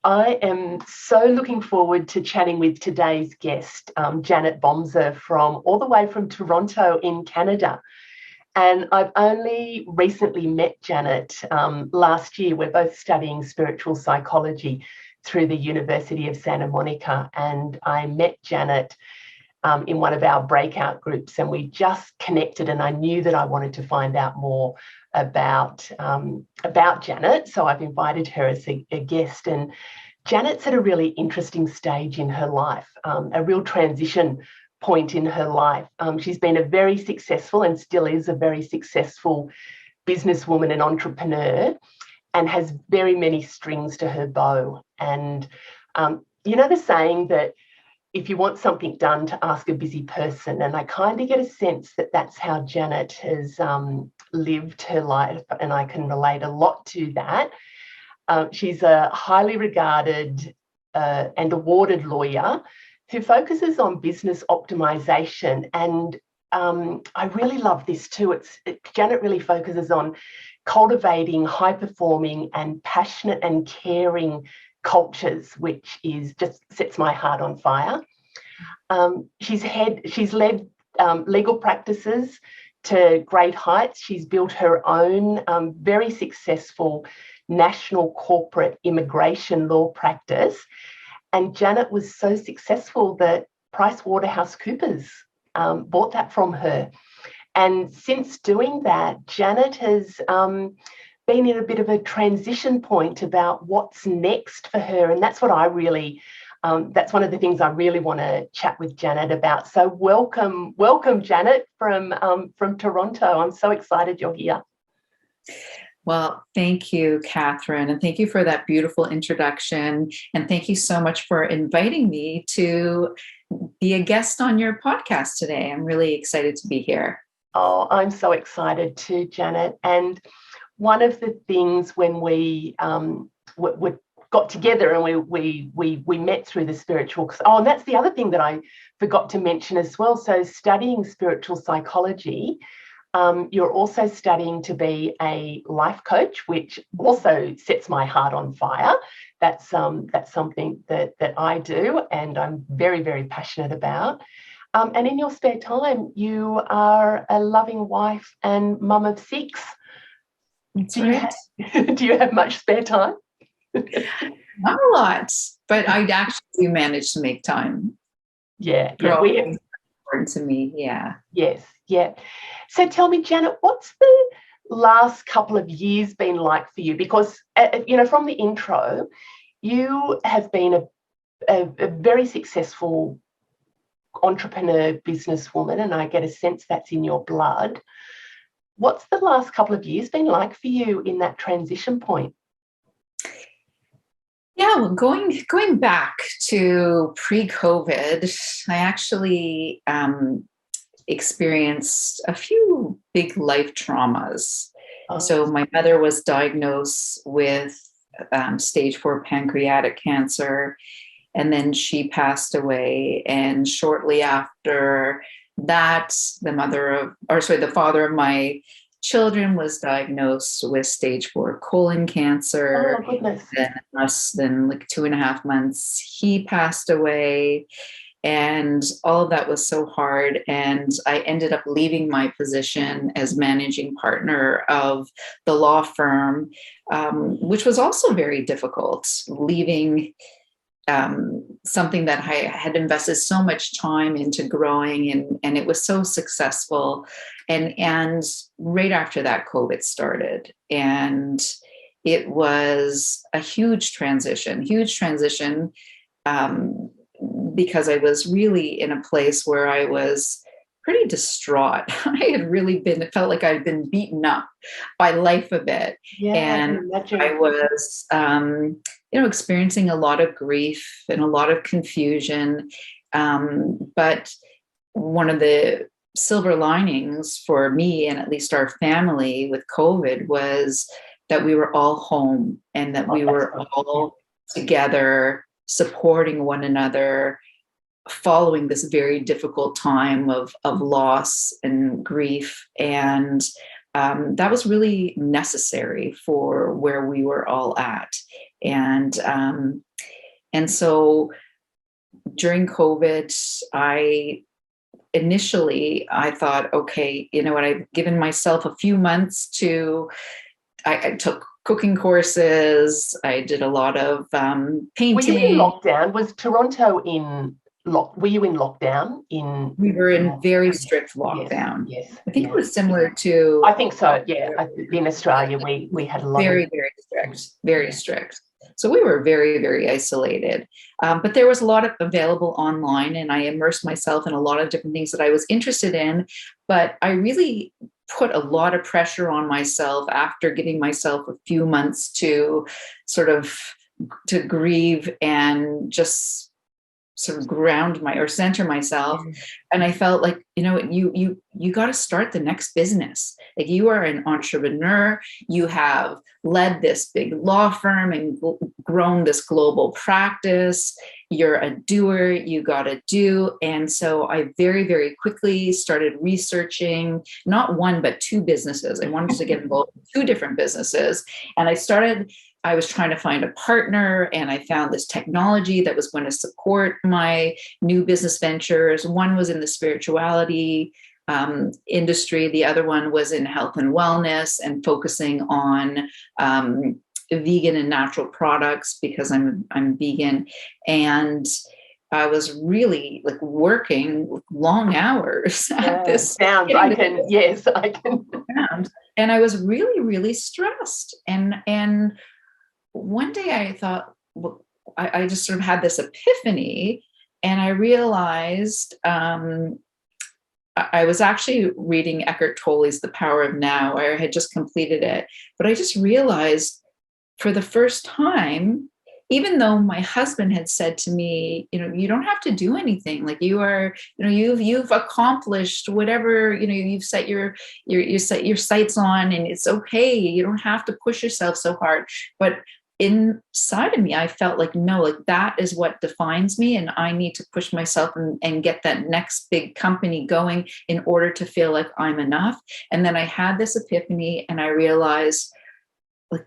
I am so looking forward to chatting with today's guest, Janet Bomser, from all the way from Toronto in Canada. And I've only recently met Janet last year. We're both studying spiritual psychology through the University of Santa Monica. And I met Janet in one of our breakout groups, and we just connected. And I knew that I wanted to find out more about Janet. So I've invited her as a guest. And Janet's at a really interesting stage in her life, a real transition point in her life. She's been a very successful and still is a very successful businesswoman and entrepreneur, and has very many strings to her bow. And you know the saying that if you want something done, to ask a busy person. And I kind of get a sense that that's how Janet has lived her life, and I can relate a lot to that. She's a highly regarded and awarded lawyer who focuses on business optimization. And I really love this too. Janet really focuses on cultivating high-performing and passionate and caring cultures, which is just sets my heart on fire. She's led legal practices to great heights. She's built her own very successful national corporate immigration law practice. And Janet was so successful that PricewaterhouseCoopers bought that from her. And since doing that, Janet has been in a bit of a transition point about what's next for her. And that's what that's one of the things I really want to chat with Janet about. So welcome, Janet from Toronto. I'm so excited you're here. Well, thank you, Catherine, and thank you for that beautiful introduction. And thank you so much for inviting me to be a guest on your podcast today. I'm really excited to be here. Oh, I'm so excited too, Janet. And one of the things when we got together and we met through the spiritual. Oh, and that's the other thing that I forgot to mention as well. So studying spiritual psychology, you're also studying to be a life coach, which also sets my heart on fire. That's something that I do, and I'm very, very passionate about. And in your spare time, you are a loving wife and mum of 6. That's right. Do you have much spare time? Not a lot, but I actually do manage to make time. Yeah. Important to me. Yeah. Yes. Yeah. So tell me, Janet, what's the last couple of years been like for you? Because, from the intro, you have been a very successful entrepreneur, businesswoman, and I get a sense that's in your blood. What's the last couple of years been like for you in that transition point? Yeah, well, going back to pre-COVID, I actually experienced a few big life traumas. Oh. So my mother was diagnosed with stage 4 pancreatic cancer, and then she passed away. And shortly after that, the father of my children was diagnosed with stage 4 colon cancer. Oh, goodness. Then less than 2.5 months, he passed away. And all of that was so hard. And I ended up leaving my position as managing partner of the law firm, which was also very difficult, leaving something that I had invested so much time into growing, and it was so successful. And right after that, COVID started, and it was a huge transition, because I was really in a place where I was pretty distraught. It felt like I'd been beaten up by life a bit. Yeah, and I was, experiencing a lot of grief and a lot of confusion. But one of the silver linings for me, and at least our family with COVID, was that we were all home, and that we were all together, supporting one another, following this very difficult time of loss and grief. And that was really necessary for where we were all at. And so during COVID, I thought, okay, you know what, I've given myself a few months I took cooking courses. I did a lot of painting. Were you in lockdown? Was Toronto in were you in lockdown? We were in very strict lockdown. Yes. I think it was similar to. I think so. Yeah. In Australia, we had a lot very strict, very strict. So we were very, very isolated. But there was a lot of available online, and I immersed myself in a lot of different things that I was interested in. But I really put a lot of pressure on myself after giving myself a few months to sort of to grieve and just sort of center myself. And I felt like, you know, you got to start the next business. Like, you are an entrepreneur, you have led this big law firm and grown this global practice. You're a doer, you got to do. And so I very, very quickly started researching not one, but two businesses. I wanted to get involved in two different businesses. And I was trying to find a partner, and I found this technology that was going to support my new business ventures. One was in the spirituality industry. The other one was in health and wellness and focusing on vegan and natural products, because I'm vegan. And I was really like working long hours at this. I can. And I was really, really stressed. And one day I thought, well, I just sort of had this epiphany, and I realized I was actually reading Eckhart Tolle's The Power of Now. I had just completed it, but I just realized for the first time, even though my husband had said to me, you know, you don't have to do anything. Like, you are, you know, you've accomplished whatever, you know, you've set your sights on, and it's okay. You don't have to push yourself so hard. But inside of me, I felt like, no, like that is what defines me, and I need to push myself and get that next big company going in order to feel like I'm enough. And then I had this epiphany, and I realized, like,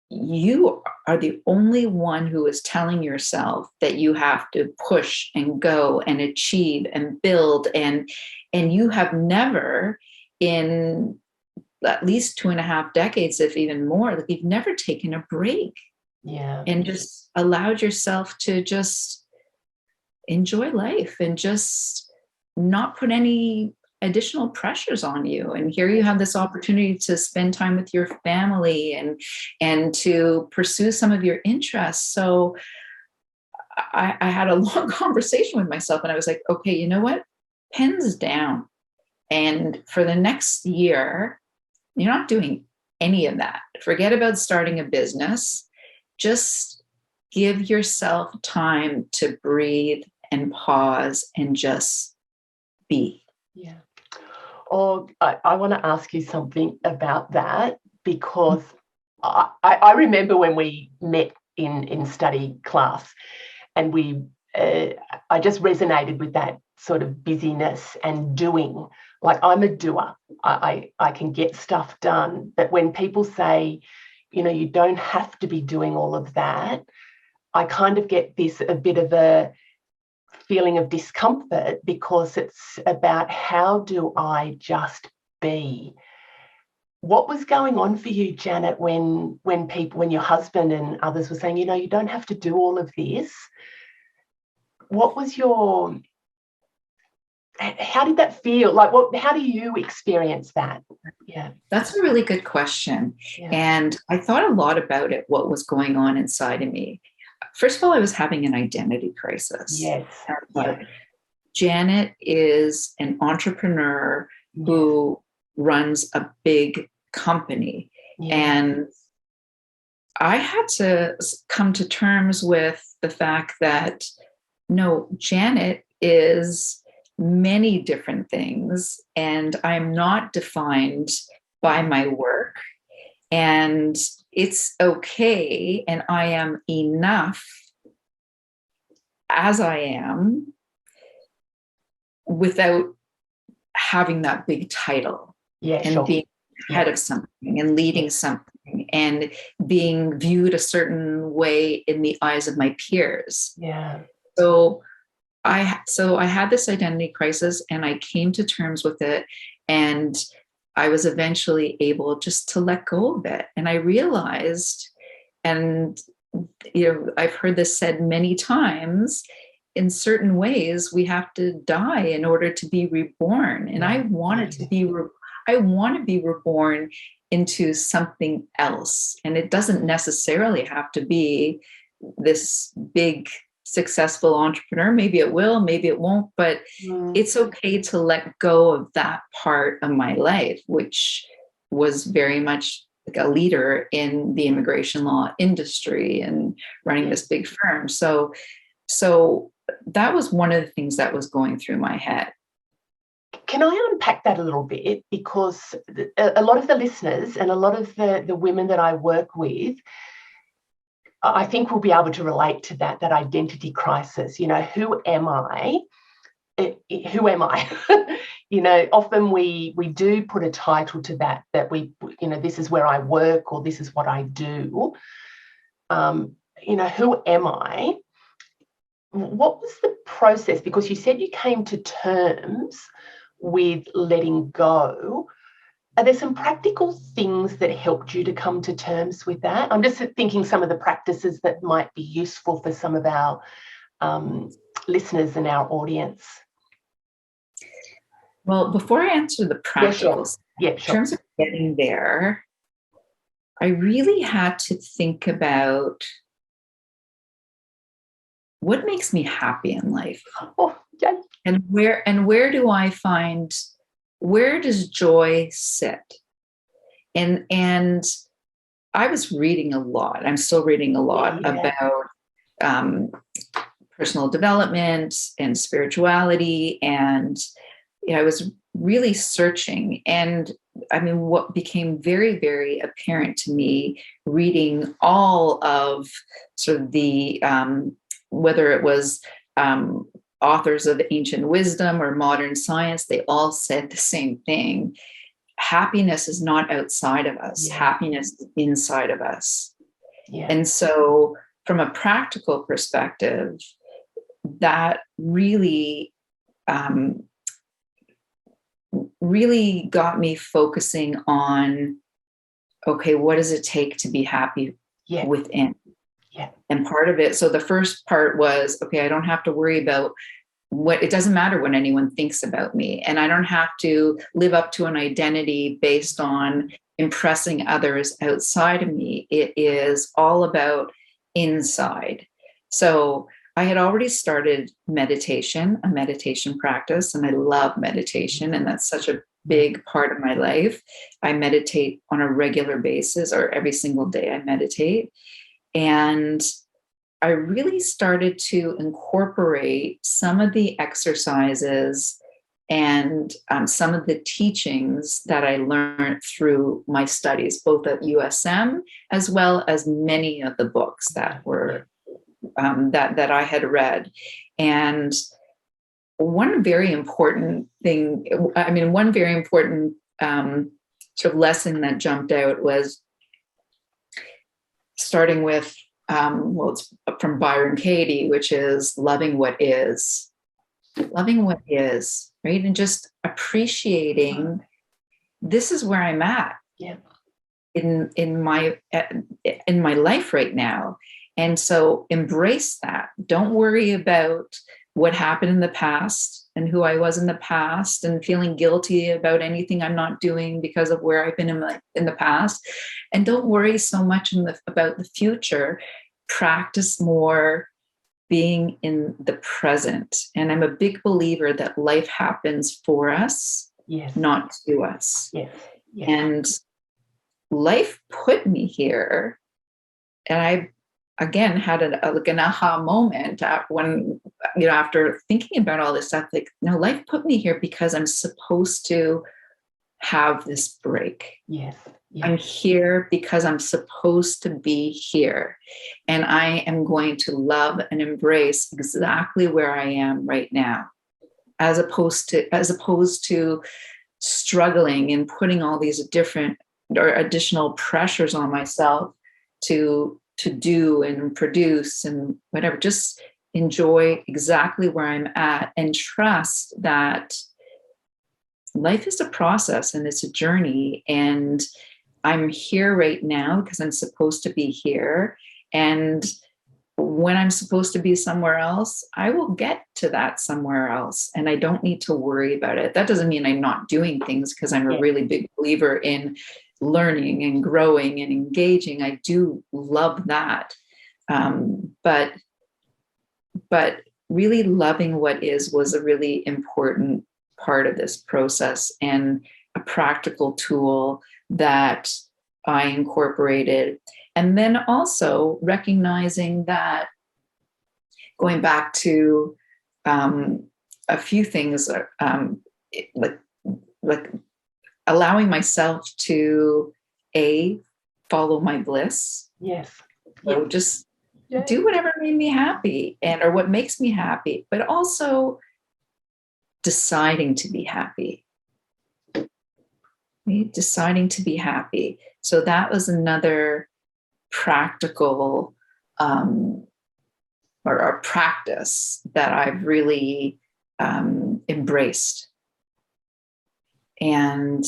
you are the only one who is telling yourself that you have to push and go and achieve and build, and you have never, in at least 2.5 decades, if even more, like, you've never taken a break. Yeah. And just allowed yourself to just enjoy life and just not put any additional pressures on you. And here you have this opportunity to spend time with your family and to pursue some of your interests. So I had a long conversation with myself, and I was like, okay, you know what? Pens down. And for the next year, you're not doing any of that. Forget about starting a business. Just give yourself time to breathe and pause and just be. Yeah. Oh, I want to ask you something about that, because I remember when we met in study class, and I just resonated with that sort of busyness and doing. Like, I'm a doer. I can get stuff done. But when people say, you know, you don't have to be doing all of that, I kind of get a bit of a feeling of discomfort, because it's about, how do I just be? What was going on for you, Janet, when your husband and others were saying, you know, you don't have to do all of this? What was how did that feel? Like, how do you experience that? Yeah. That's a really good question. Yeah. And I thought a lot about it, what was going on inside of me. First of all, I was having an identity crisis. Yes. Janet is an entrepreneur who runs a big company. Yeah. And I had to come to terms with the fact that, no, Janet is many different things, and I'm not defined by my work, and it's okay, and I am enough as I am, without having that big title, and being head of something and leading something and being viewed a certain way in the eyes of my peers. Yeah. So I had this identity crisis, and I came to terms with it, and I was eventually able just to let go of it. And I realized, and I've heard this said many times, in certain ways we have to die in order to be reborn. And I wanted to be I want to be reborn into something else. And it doesn't necessarily have to be this big successful entrepreneur. Maybe it will, maybe it won't, but it's okay to let go of that part of my life, which was very much like a leader in the immigration law industry and running this big firm. So that was one of the things that was going through my head. Can I unpack that a little bit? Because a lot of the listeners and a lot of the women that I work with, I think will be able to relate to that identity crisis. Who am I? Who am I? Often we do put a title to that we, this is where I work, or this is what I do. Who am I? What was the process? Because you said you came to terms with letting go. Are there some practical things that helped you to come to terms with that? I'm just thinking some of the practices that might be useful for some of our listeners and our audience. Well, before I answer the practicals, sure. In terms of getting there, I really had to think about what makes me happy in life. Oh, yeah. And where do I find, where does joy sit? And I was reading a lot. I'm still reading a lot about personal development and spirituality. And I was really searching. And I mean, what became very, very apparent to me reading all of sort of the, whether it was authors of ancient wisdom or modern science, they all said the same thing. Happiness is not outside of us. Yeah. Happiness is inside of us. Yeah. And so from a practical perspective, that really, really got me focusing on, okay, what does it take to be happy within? Yeah. And part of it, so the first part was, okay, I don't have to worry about it doesn't matter what anyone thinks about me. And I don't have to live up to an identity based on impressing others outside of me. It is all about inside. So I had already started a meditation practice, and I love meditation. And that's such a big part of my life. I meditate on a regular basis, or every single day I meditate. And I really started to incorporate some of the exercises and some of the teachings that I learned through my studies, both at USM as well as many of the books that were that I had read. And one very important sort of lesson that jumped out was starting with, it's from Byron Katie, which is loving what is, right? And just appreciating, this is where I'm at in my life right now. And so embrace that. Don't worry about what happened in the past and who I was in the past and feeling guilty about anything I'm not doing because of where I've been in the past. And don't worry so much about the future. Practice more being in the present. And I'm a big believer that life happens for us, not to us. Yes. Yes. And life put me here. And I, again, had an aha moment when, after thinking about all this stuff, like, no, life put me here because I'm supposed to have this break. Yes. Yes. I'm here because I'm supposed to be here. And I am going to love and embrace exactly where I am right now, as opposed to struggling and putting all these different or additional pressures on myself to do and produce and whatever. Just enjoy exactly where I'm at and trust that life is a process and it's a journey. And I'm here right now because I'm supposed to be here. And when I'm supposed to be somewhere else, I will get to that somewhere else. And I don't need to worry about it. That doesn't mean I'm not doing things, because I'm a really big believer in learning and growing and engaging. I do love that. But really loving what is was a really important part of this process, and a practical tool that I incorporated. And then also recognizing that, going back to a few things, like allowing myself to follow my bliss. Yes. So just do whatever made me happy or what makes me happy, but also deciding to be happy. Deciding to be happy. So that was another practical or a practice that I've really embraced. And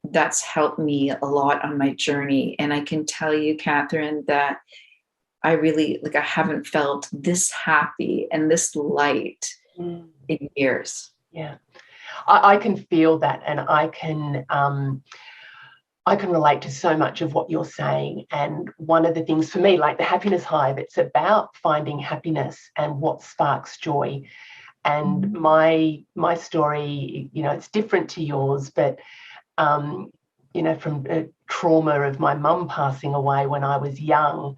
that's helped me a lot on my journey. And I can tell you, Catherine, that I haven't felt this happy and this light in years. Yeah. I can feel that, and I can relate to so much of what you're saying. And one of the things for me, like the Happiness Hive, it's about finding happiness and what sparks joy. And my story, it's different to yours, but from a trauma of my mum passing away when I was young,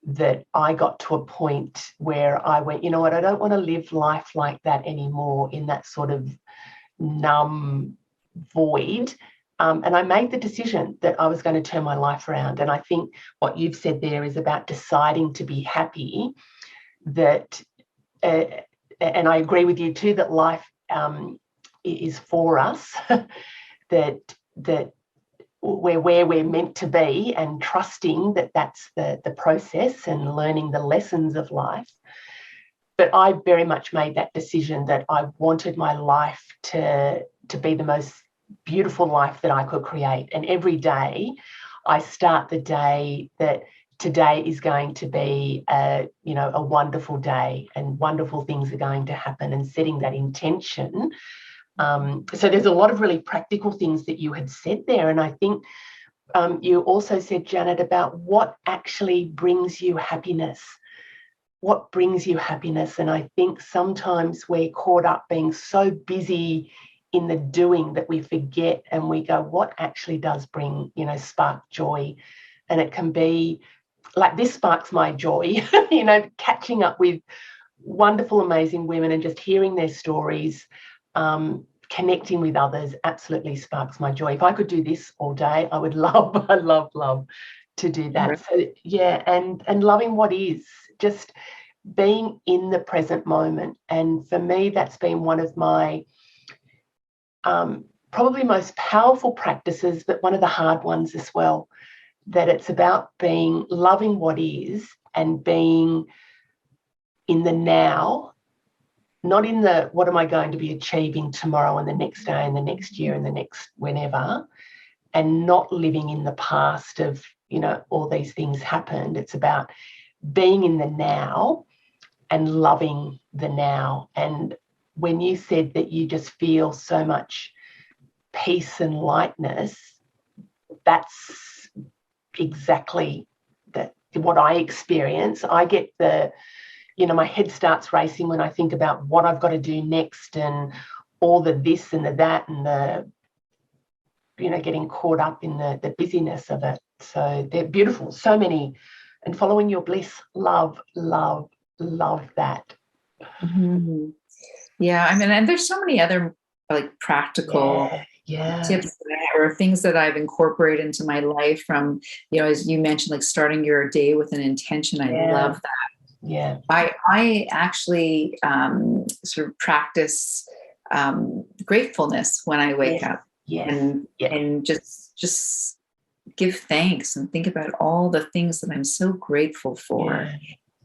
that I got to a point where I went, you know what, I don't want to live life like that anymore, in that sort of numb void. And I made the decision that I was going to turn my life around. And I think what you've said there is about deciding to be happy, that, and I agree with you too, that life is for us, that we're where we're meant to be, and trusting that that's the process and learning the lessons of life. But I very much made that decision that I wanted my life to be the most beautiful life that I could create. And every day I start the day that today is going to be a wonderful day, and wonderful things are going to happen, and setting that intention. So there's a lot of really practical things that you had said there. And I think you also said, Janet, about what actually brings you happiness. What brings you happiness? And I think sometimes we're caught up being so busy in the doing that we forget, and we go, what actually does bring, spark joy? And it can be like, this sparks my joy, catching up with wonderful, amazing women and just hearing their stories, connecting with others absolutely sparks my joy. If I could do this all day, I would love to do that. Right. So yeah, and loving what is, just being in the present moment. And for me, that's been one of my probably most powerful practices, but one of the hard ones as well, that it's about loving what is, and being in the now, not in the what am I going to be achieving tomorrow and the next day and the next year and the next whenever, and not living in the past of, all these things happened. It's about being in the now and loving the now. And when you said that you just feel so much peace and lightness, that's exactly what I experience. I get my head starts racing when I think about what I've got to do next, and all the this and the that, and the, getting caught up in the busyness of it. So they're beautiful. So many. And following your bliss, love that. Mm-hmm. Yeah. I mean, and there's so many other like practical tips or things that I've incorporated into my life from, as you mentioned, like starting your day with an intention. I love that. Yeah. I actually sort of practice gratefulness when I wake up. Yes. Yeah. And just give thanks and think about all the things that I'm so grateful for.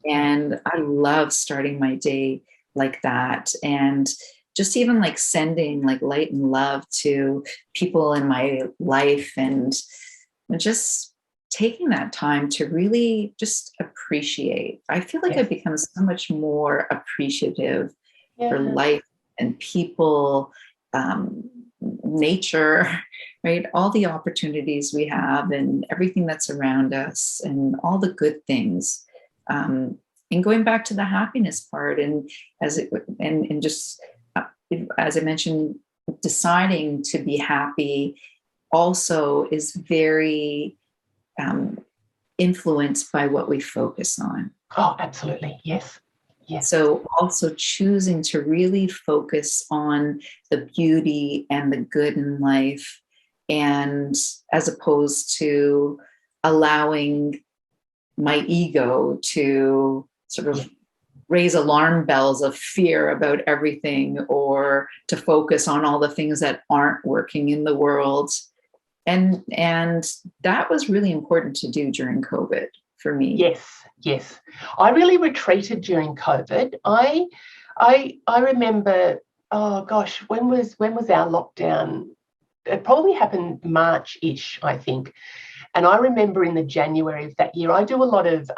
And I love starting my day like that. And just even like sending like light and love to people in my life, and just taking that time to really just appreciate. I feel like I've become so much more appreciative for life and people, nature, right? All the opportunities we have and everything that's around us and all the good things. And going back to the happiness part, and just as I mentioned, deciding to be happy also is very influenced by what we focus on. Oh, absolutely. Yes. Yes. So also choosing to really focus on the beauty and the good in life, and as opposed to allowing my ego to sort of raise alarm bells of fear about everything, or to focus on all the things that aren't working in the world. And that was really important to do during COVID for me. Yes. I really retreated during COVID. I remember, oh gosh, when was our lockdown? It probably happened March-ish, I think. And I remember in the January of that year, I do a lot of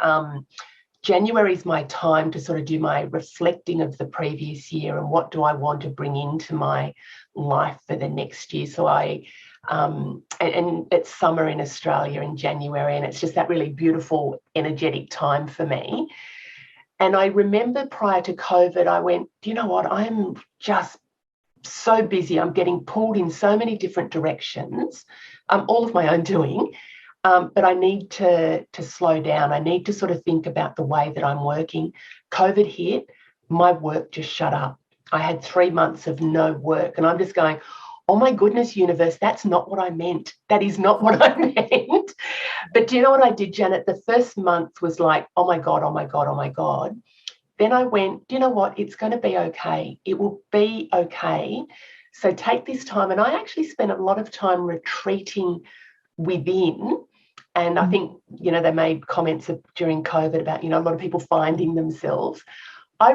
January is my time to sort of do my reflecting of the previous year and what do I want to bring into my life for the next year. So and it's summer in Australia in January, and it's just that really beautiful, energetic time for me. And I remember prior to COVID, I went, do you know what? I'm just so busy. I'm getting pulled in so many different directions, all of my own doing. But I need to slow down. I need to sort of think about the way that I'm working. COVID hit, my work just shut up. I had 3 months of no work, and I'm just going, oh my goodness, universe, that's not what I meant. That is not what I meant. But do you know what I did, Janet? The first month was like, oh my God, oh my God, oh my God. Then I went, do you know what? It's going to be okay. It will be okay. So take this time. And I actually spent a lot of time retreating within. And I think, they made comments during COVID about, a lot of people finding themselves. I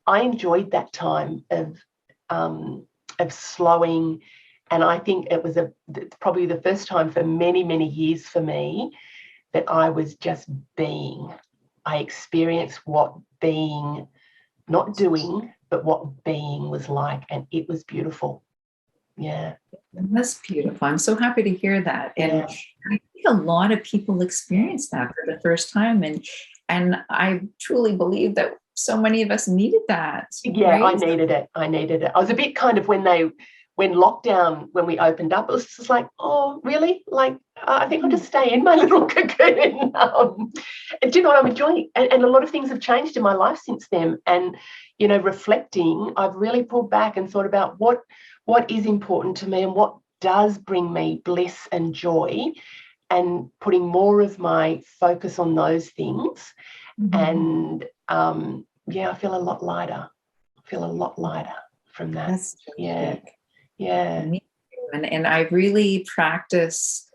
enjoyed that time of slowing. And I think it was probably the first time for many, many years for me that I was just being. I experienced what being, not doing, but what being was like. And it was beautiful. Yeah. That's beautiful. I'm so happy to hear that. And I think a lot of people experience that for the first time. And I truly believe that so many of us needed that. Yeah, right? I needed it. I was a bit kind of when lockdown, when we opened up, it was just like, oh, really? Like, I think I'll just stay in my little cocoon. And do you know what I'm enjoying? And a lot of things have changed in my life since then. And, reflecting, I've really pulled back and thought about what is important to me and what does bring me bliss and joy, and putting more of my focus on those things. And I feel a lot lighter. From that. That's terrific. Yeah. And I really practice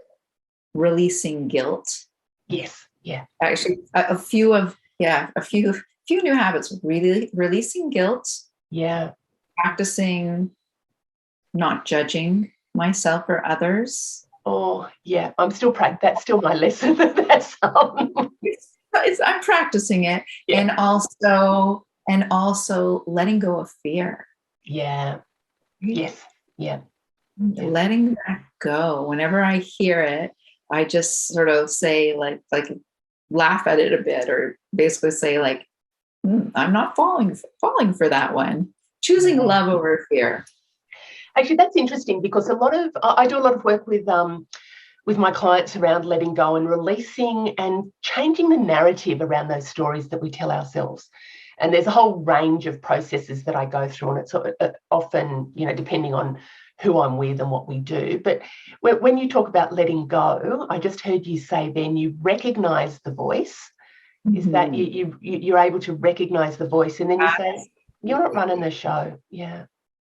releasing guilt. Yes. Yeah. Actually, a few new habits. Really releasing guilt. Yeah. Practicing not judging myself or others. Oh, yeah. I'm still that's still my lesson. That's I'm practicing it. Yeah. And also letting go of fear. Yeah. Yes. Yeah. Letting that go. Whenever I hear it, I just sort of say like laugh at it a bit, or basically say like, I'm not falling for that one. Choosing love over fear. Actually, that's interesting, because I do a lot of work with my clients around letting go and releasing and changing the narrative around those stories that we tell ourselves. And there's a whole range of processes that I go through, and it's often, depending on who I'm with and what we do. But when you talk about letting go, I just heard you say then you recognize the voice. Is that you're able to recognize the voice, and then you say, you're not running the show. Yeah.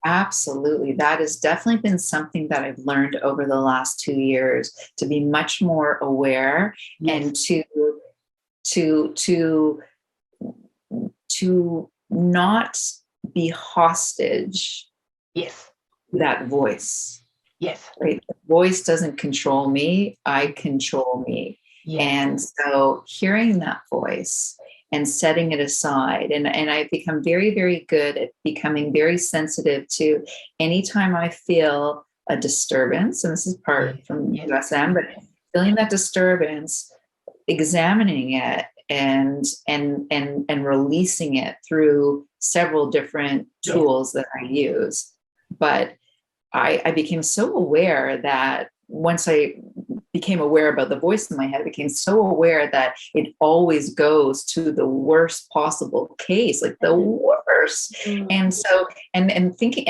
Absolutely. That has definitely been something that I've learned over the last 2 years, to be much more aware Yes. and to to to not be hostage Yes. to that voice. Yes. Right? The voice doesn't control me, I control me. Yes. And so hearing that voice and setting it aside, and I've become very, very good at becoming very sensitive to anytime I feel a disturbance, and this is part Yes. from Yes. USM, but feeling that disturbance, examining it and releasing it through several different Yes. tools that I use. But I became so aware that once I became aware about the voice in my head, I became so aware that it always goes to the worst possible case, like the worst. Mm. And so, and thinking,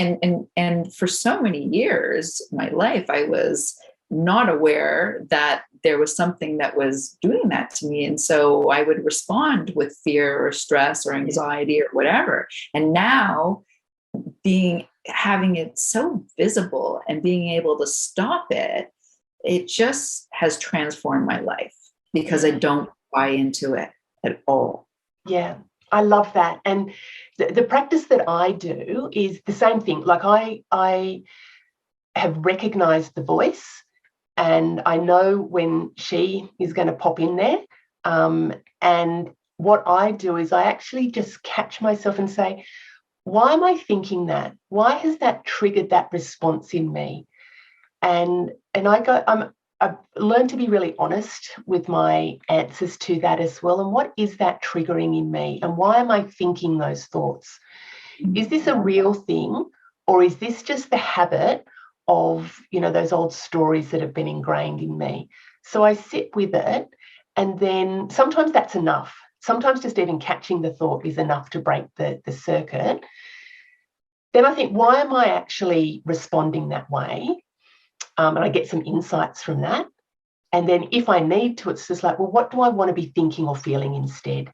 and for so many years in my life, I was not aware that there was something that was doing that to me. And so I would respond with fear or stress or anxiety or whatever. And now having it so visible and being able to stop it, it just has transformed my life because I don't buy into it at all. Yeah, I love that. And the practice that I do is the same thing. Like I have recognized the voice and I know when she is going to pop in there. And what I do is I actually just catch myself and say, why am I thinking that? Why has that triggered that response in me? And I've learned to be really honest with my answers to that as well. And what is that triggering in me? And why am I thinking those thoughts? Is this a real thing? Or is this just the habit of, those old stories that have been ingrained in me? So I sit with it, and then sometimes that's enough. Sometimes just even catching the thought is enough to break the circuit. Then I think, why am I actually responding that way? And I get some insights from that. And then if I need to, it's just like, well, what do I want to be thinking or feeling instead?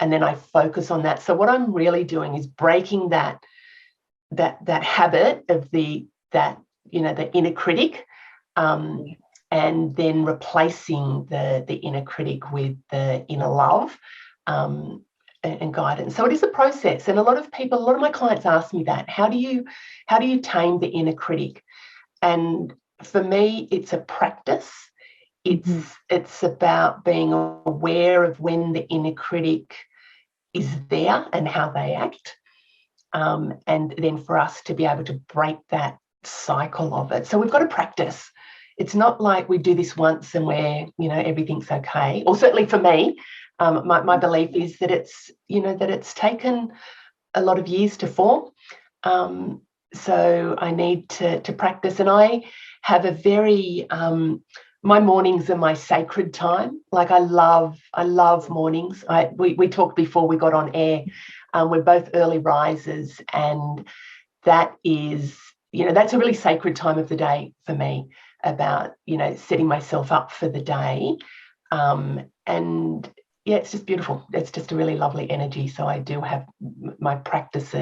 And then I focus on that. So what I'm really doing is breaking that habit of the inner critic, and then replacing the inner critic with the inner love, and guidance. So it is a process. And a lot of my clients ask me that, how do you tame the inner critic? And for me, it's a practice. It's about being aware of when the inner critic is there and how they act. And then for us to be able to break that cycle of it. So we've got to practice. It's not like we do this once and everything's okay. Or certainly for me, my belief is that it's taken a lot of years to form. So I need to practice, and I have a very my mornings are my sacred time. Like I love mornings. We talked before we got on air. We're both early risers, and that is that's a really sacred time of the day for me. About setting myself up for the day, and yeah, it's just beautiful. It's just a really lovely energy. So I do have my practice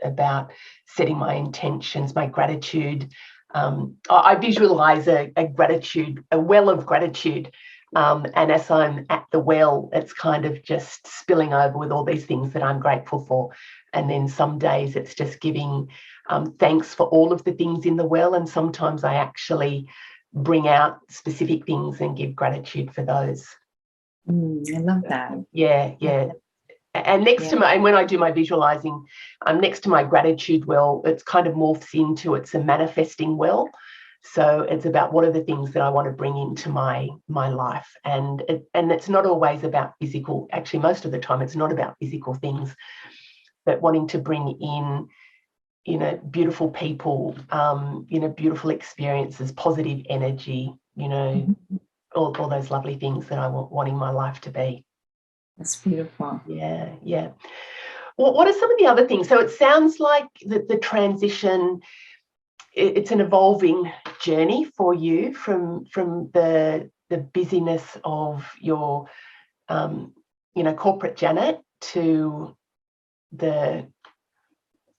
about setting my intentions, my gratitude. I visualize a well of gratitude. And as I'm at the well, it's kind of just spilling over with all these things that I'm grateful for. And then some days it's just giving thanks for all of the things in the well. And sometimes I actually bring out specific things and give gratitude for those. I love that. Yeah. And and when I do my visualizing, next to my gratitude well, it's kind of morphs into, it's a manifesting well. So it's about what are the things that I want to bring into my life. And it's not always about physical. Actually, most of the time it's not about physical things, but wanting to bring in, beautiful people, beautiful experiences, positive energy, all those lovely things that I wanting my life to be. That's beautiful. Yeah. Well, what are some of the other things? So it sounds like the transition, it's an evolving journey for you from the busyness of your, corporate Janet to the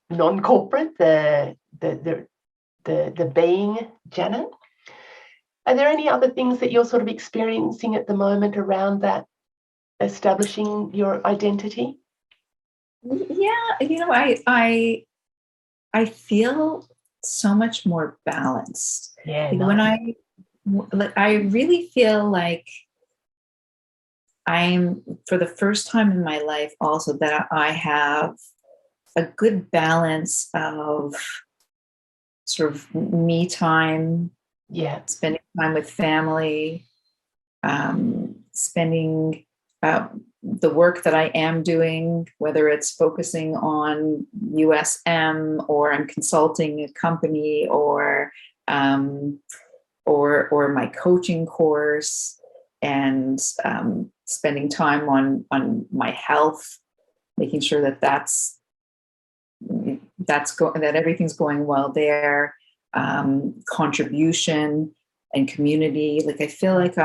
non-corporate, the being Janet. Are there any other things that you're sort of experiencing at the moment around that, establishing your identity? Yeah, I feel so much more balanced. Yeah, Like nice. when I really feel like I'm, for the first time in my life also, that I have a good balance of sort of me time, Yeah, spending time with family, spending the work that I am doing, whether it's focusing on USM or I'm consulting a company um, or my coaching course, and spending time on my health, making sure that that everything's going well there. Contribution and community. Like I feel like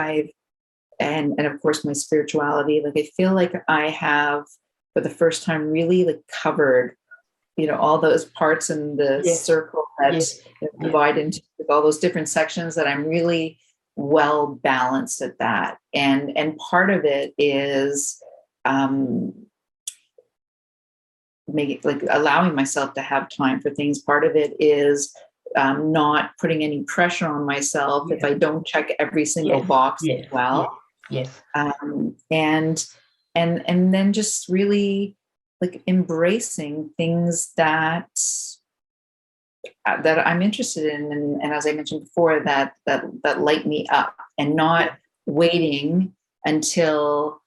and of course my spirituality. Like I feel like I have, for the first time, really like covered, all those parts in the yes, circle that yes, yes. divide into all those different sections, that I'm really well balanced at that. And part of it is like allowing myself to have time for things. Part of it is not putting any pressure on myself if I don't check every single Yes, box as yes, yes, well. yes. And then just really like embracing things that I'm interested in, and as I mentioned before, that light me up, and not waiting until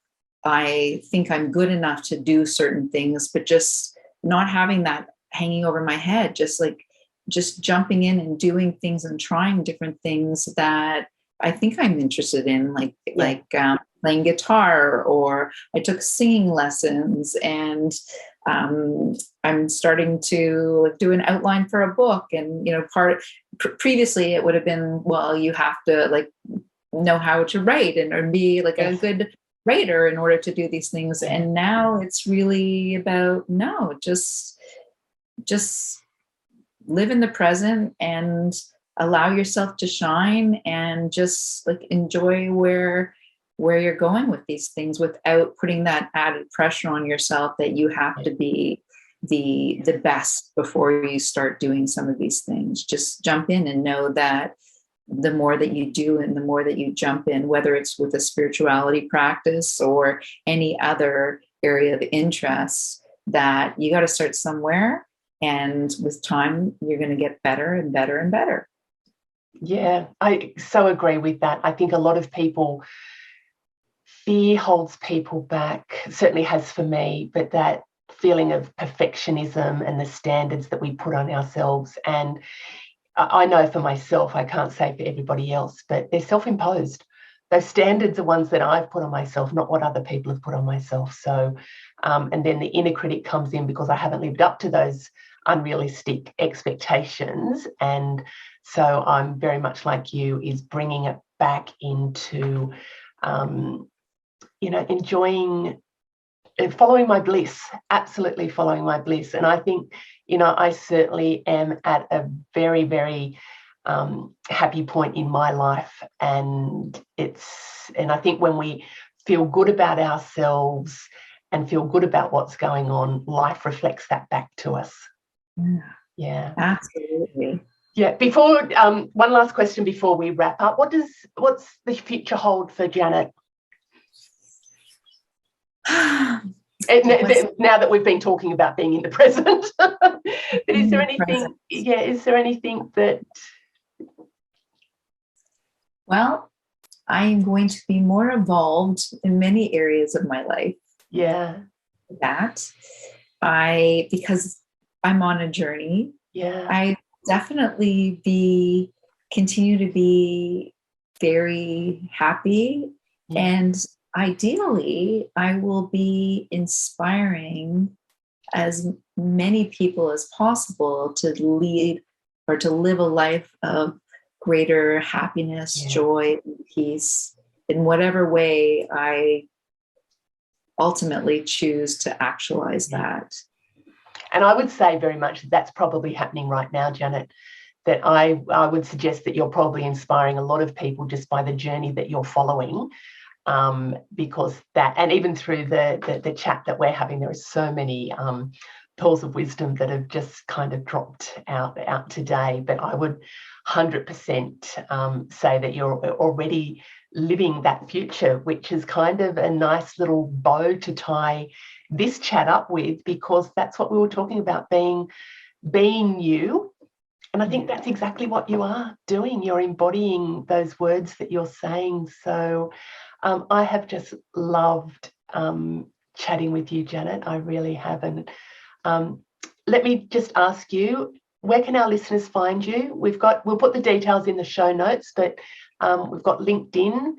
I think I'm good enough to do certain things, but just not having that hanging over my head, just jumping in and doing things and trying different things that I think I'm interested in, playing guitar, or I took singing lessons, and I'm starting to do an outline for a book. And previously it would have been, well, you have to like know how to write or be like a good writer in order to do these things. And now it's really about, no, just live in the present and allow yourself to shine, and just like enjoy where you're going with these things, without putting that added pressure on yourself that you have to be the best before you start doing some of these things. Just jump in and know that the more that you do and the more that you jump in, whether it's with a spirituality practice or any other area of interest, that you got to start somewhere. And with time, you're going to get better and better and better. Yeah, I so agree with that. I think a lot of people, fear holds people back, certainly has for me, but that feeling of perfectionism and the standards that we put on ourselves. And I know for myself, I can't say for everybody else, but they're self-imposed. Those standards are ones that I've put on myself, not what other people have put on myself. So, and then the inner critic comes in because I haven't lived up to those unrealistic expectations. And so I'm very much like you, is bringing it back into, enjoying, following my bliss, absolutely following my bliss. And I think, I certainly am at a very, very happy point in my life. And I think when we feel good about ourselves and feel good about what's going on, life reflects that back to us. Yeah. Absolutely. Yeah. Before one last question before we wrap up, what's the future hold for Janet? Now that we've been talking about being in the present, but is there anything? Yeah, is there anything that? Well, I am going to be more involved in many areas of my life. Yeah. Because I'm on a journey. Yeah. I definitely continue to be very happy, and ideally I will be inspiring as many people as possible to lead or to live a life of greater happiness, joy, and peace, in whatever way I ultimately choose to actualize that. And I would say very much that's probably happening right now, Janet, that I would suggest that you're probably inspiring a lot of people just by the journey that you're following. Because that, and even through the chat that we're having, there are so many pearls of wisdom that have just kind of dropped out today. But I would 100% say that you're already living that future, which is kind of a nice little bow to tie this chat up with, because that's what we were talking about, being you. And I think that's exactly what you are doing. You're embodying those words that you're saying. So I have just loved chatting with you, Janet. I really have. And let me just ask you, where can our listeners find you? We'll put the details in the show notes, but we've got LinkedIn.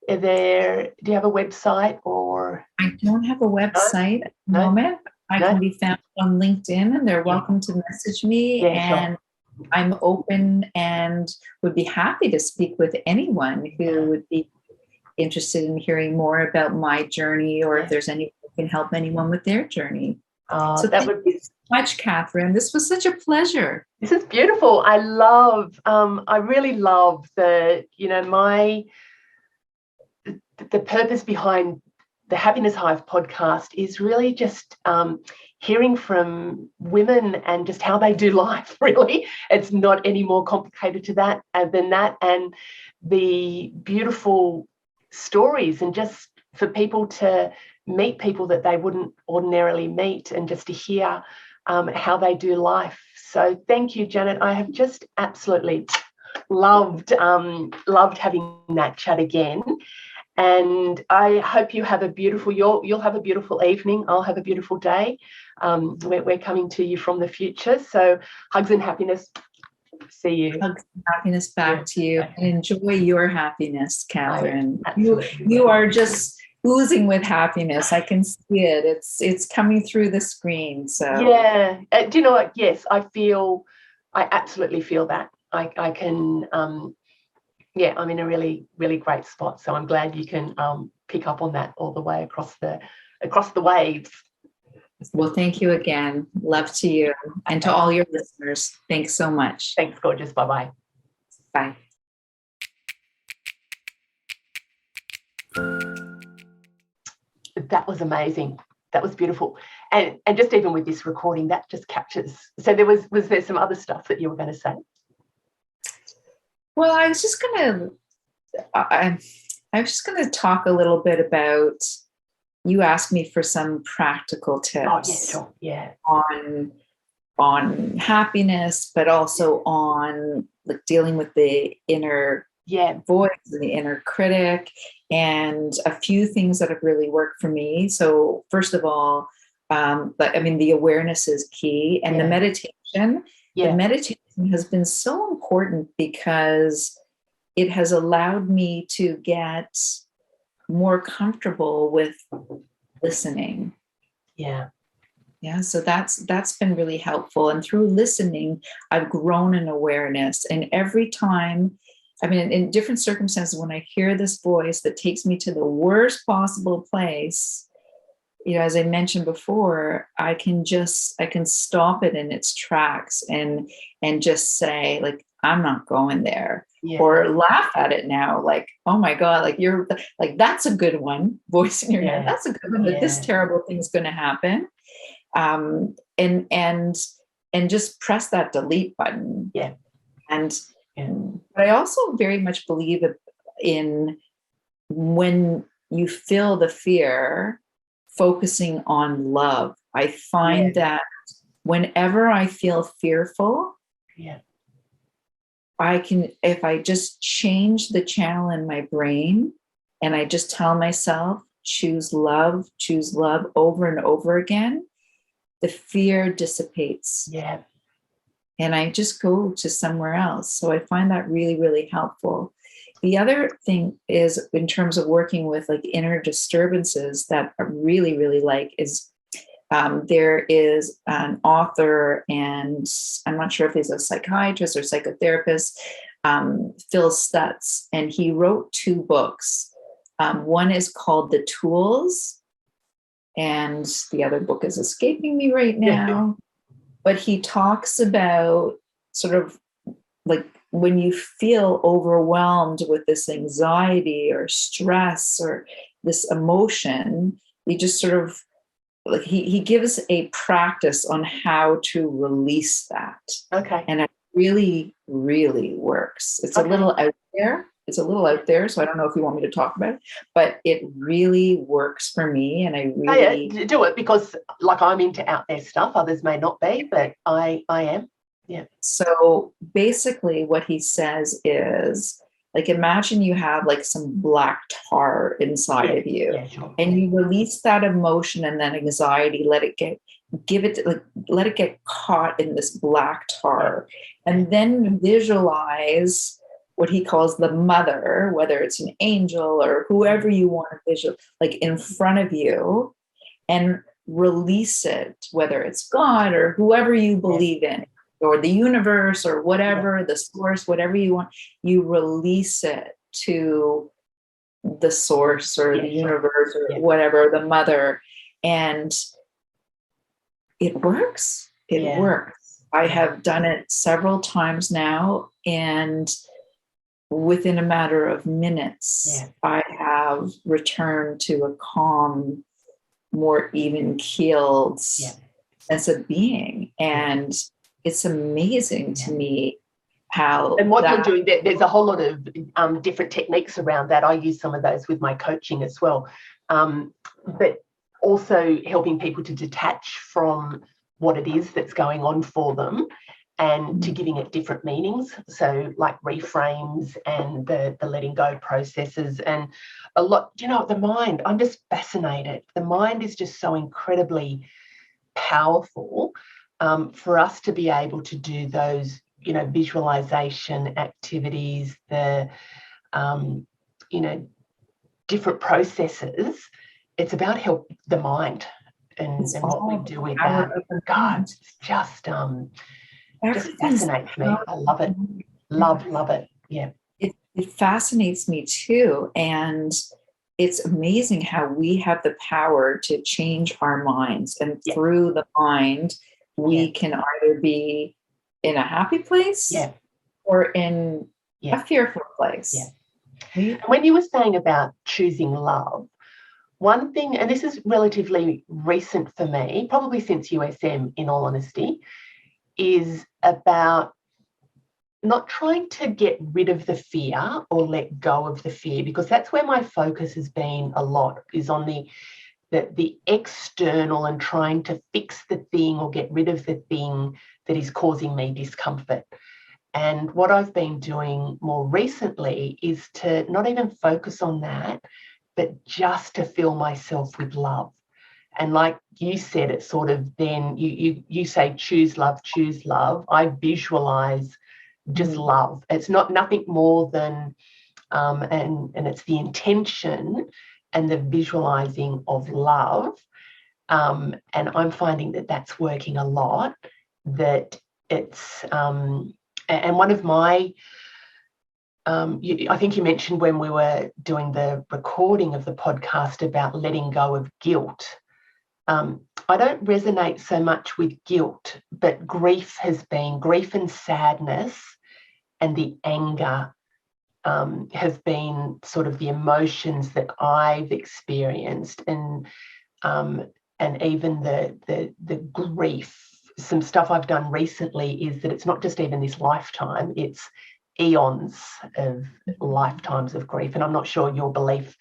Do you have a website or? I don't have a website at the moment. I can be found on LinkedIn, and they're welcome to message me. And sure. I'm open and would be happy to speak with anyone who would be interested in hearing more about my journey, or if there's anyone who can help anyone with their journey. So that would be so much, Catherine. This was such a pleasure. This is beautiful. I really love the purpose behind the Happiness Hive podcast is really just hearing from women and just how they do life, really. It's not any more complicated than that. And the beautiful stories, and just for people to meet people that they wouldn't ordinarily meet, and just to hear how they do life. So thank you, Janet. I have just absolutely loved having that chat again. And I hope you have you'll have a beautiful evening. I'll have a beautiful day. We're coming to you from the future. So hugs and happiness. See you. Hugs and happiness back to you. And enjoy your happiness, Catherine. You are just oozing with happiness. I can see it. It's coming through the screen. So yeah. Do you know what? Yes, I absolutely feel that. I can. I'm in a really, really great spot. So I'm glad you can pick up on that all the way across the waves. Well, thank you again. Love to you and to all your listeners. Thanks so much. Thanks, gorgeous. Bye-bye. Bye. That was amazing. That was beautiful. And just even with this recording, that just captures. So was there some other stuff that you were going to say? Well, I was just going to talk a little bit about, you asked me for some practical tips on happiness, but also on like dealing with the inner voice and the inner critic, and a few things that have really worked for me. So first of all, the awareness is key, and the meditation. The meditation has been so important because it has allowed me to get more comfortable with listening. Yeah. So that's been really helpful. And through listening, I've grown in awareness. And every time, in different circumstances, when I hear this voice that takes me to the worst possible place, as I mentioned before, I can stop it in its tracks and just say, like, I'm not going there, or laugh at it now. Like, oh my God, like you're like, that's a good one. Voice in your head. That's a good one. That this terrible thing's going to happen. And just press that delete button. Yeah. But I also very much believe in when you feel the fear, focusing on love. I find that whenever I feel fearful, if I just change the channel in my brain and I just tell myself, choose love over and over again, the fear dissipates. Yeah. And I just go to somewhere else. So I find that really, really helpful. The other thing is, in terms of working with like inner disturbances, that I really, really like is there is an author, and I'm not sure if he's a psychiatrist or psychotherapist, Phil Stutz, and he wrote 2 books. One is called The Tools, and the other book is escaping me right now. but he talks about sort of like when you feel overwhelmed with this anxiety or stress or this emotion, you just sort of like he gives a practice on how to release that. Okay. And it really, really works. It's a Okay. little out there. It's a little out there. So I don't know if you want me to talk about it, but it really works for me. And I really do it, because like I'm into out there stuff. Others may not be, but I am. Yeah. So basically what he says is, like, imagine you have like some black tar inside of you, Sure. and you release that emotion and that anxiety, let it get caught in this black tar, and then visualize what he calls the mother, whether it's an angel or whoever you want to visual, like in front of you, and release it, whether it's God or whoever you believe in, or the universe or whatever, the source, whatever you want, you release it to the source or the universe or whatever, the mother. And it works. It works. I have done it several times now. And within a matter of minutes, I have returned to a calm, more even keeled sense of being. And it's amazing to me how. And what you're doing, there's a whole lot of different techniques around that. I use some of those with my coaching as well. But also helping people to detach from what it is that's going on for them, and to giving it different meanings. So like reframes and the letting go processes, and a lot, the mind, I'm just fascinated. The mind is just so incredibly powerful. For us to be able to do those, visualization activities, the, different processes, it's about help the mind and what we do with that. God, it's just fascinates me. I love it. Love it. Yeah. It fascinates me too. And it's amazing how we have the power to change our minds. And through the mind, we can either be in a happy place or in a fearful place. When you were saying about choosing love, one thing, and this is relatively recent for me, probably since USM, in all honesty, is about not trying to get rid of the fear or let go of the fear, because that's where my focus has been a lot, is on the external and trying to fix the thing or get rid of the thing that is causing me discomfort. And what I've been doing more recently is to not even focus on that, but just to fill myself with love. And like you said, it's sort of then you say choose love. I visualize just love. It's nothing more than and it's the intention and the visualizing of love. And I'm finding that that's working a lot. That it's and one of my I think you mentioned when we were doing the recording of the podcast about letting go of guilt. I don't resonate so much with guilt, but grief and sadness and the anger have been sort of the emotions that I've experienced, and even the grief. Some stuff I've done recently is that it's not just even this lifetime, it's eons of lifetimes of grief. And I'm not sure your belief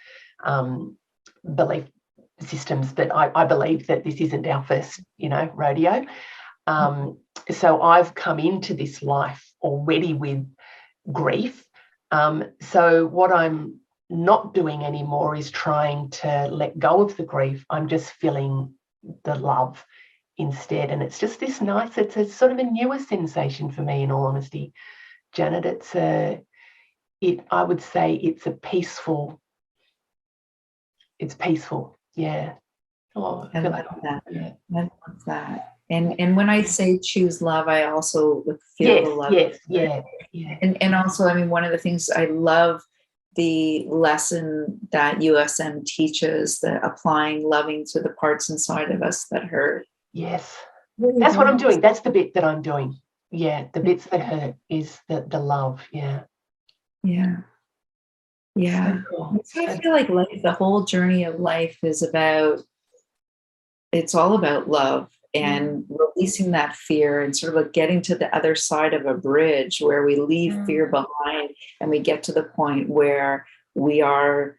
systems, but I believe that this isn't our first, rodeo. So I've come into this life already with grief. So what I'm not doing anymore is trying to let go of the grief. I'm just feeling the love instead. And it's just this nice, it's a sort of a newer sensation for me, in all honesty, Janet. I would say it's peaceful. Yeah. Oh, I love that. Yeah. I love that. And when I say choose love, I also feel the love. Yeah. And also, I mean, one of the things I love, the lesson that USM teaches, the applying loving to the parts inside of us that hurt. Yes. That's what I'm doing. That's the bit that I'm doing. Yeah, the bits that hurt is the love. Yeah. Yeah. Yeah. So cool. I feel like life, the whole journey of life is about, it's all about love and releasing that fear and sort of like getting to the other side of a bridge where we leave fear behind and we get to the point where we are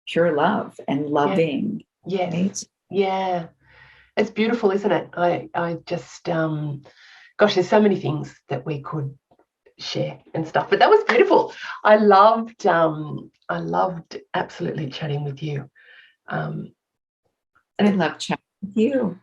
pure love and loving. Yes. Right? Yeah. It's beautiful, isn't it? I just, gosh, there's so many things that we could share and stuff, but that was beautiful. I loved absolutely chatting with you. I love chatting with you.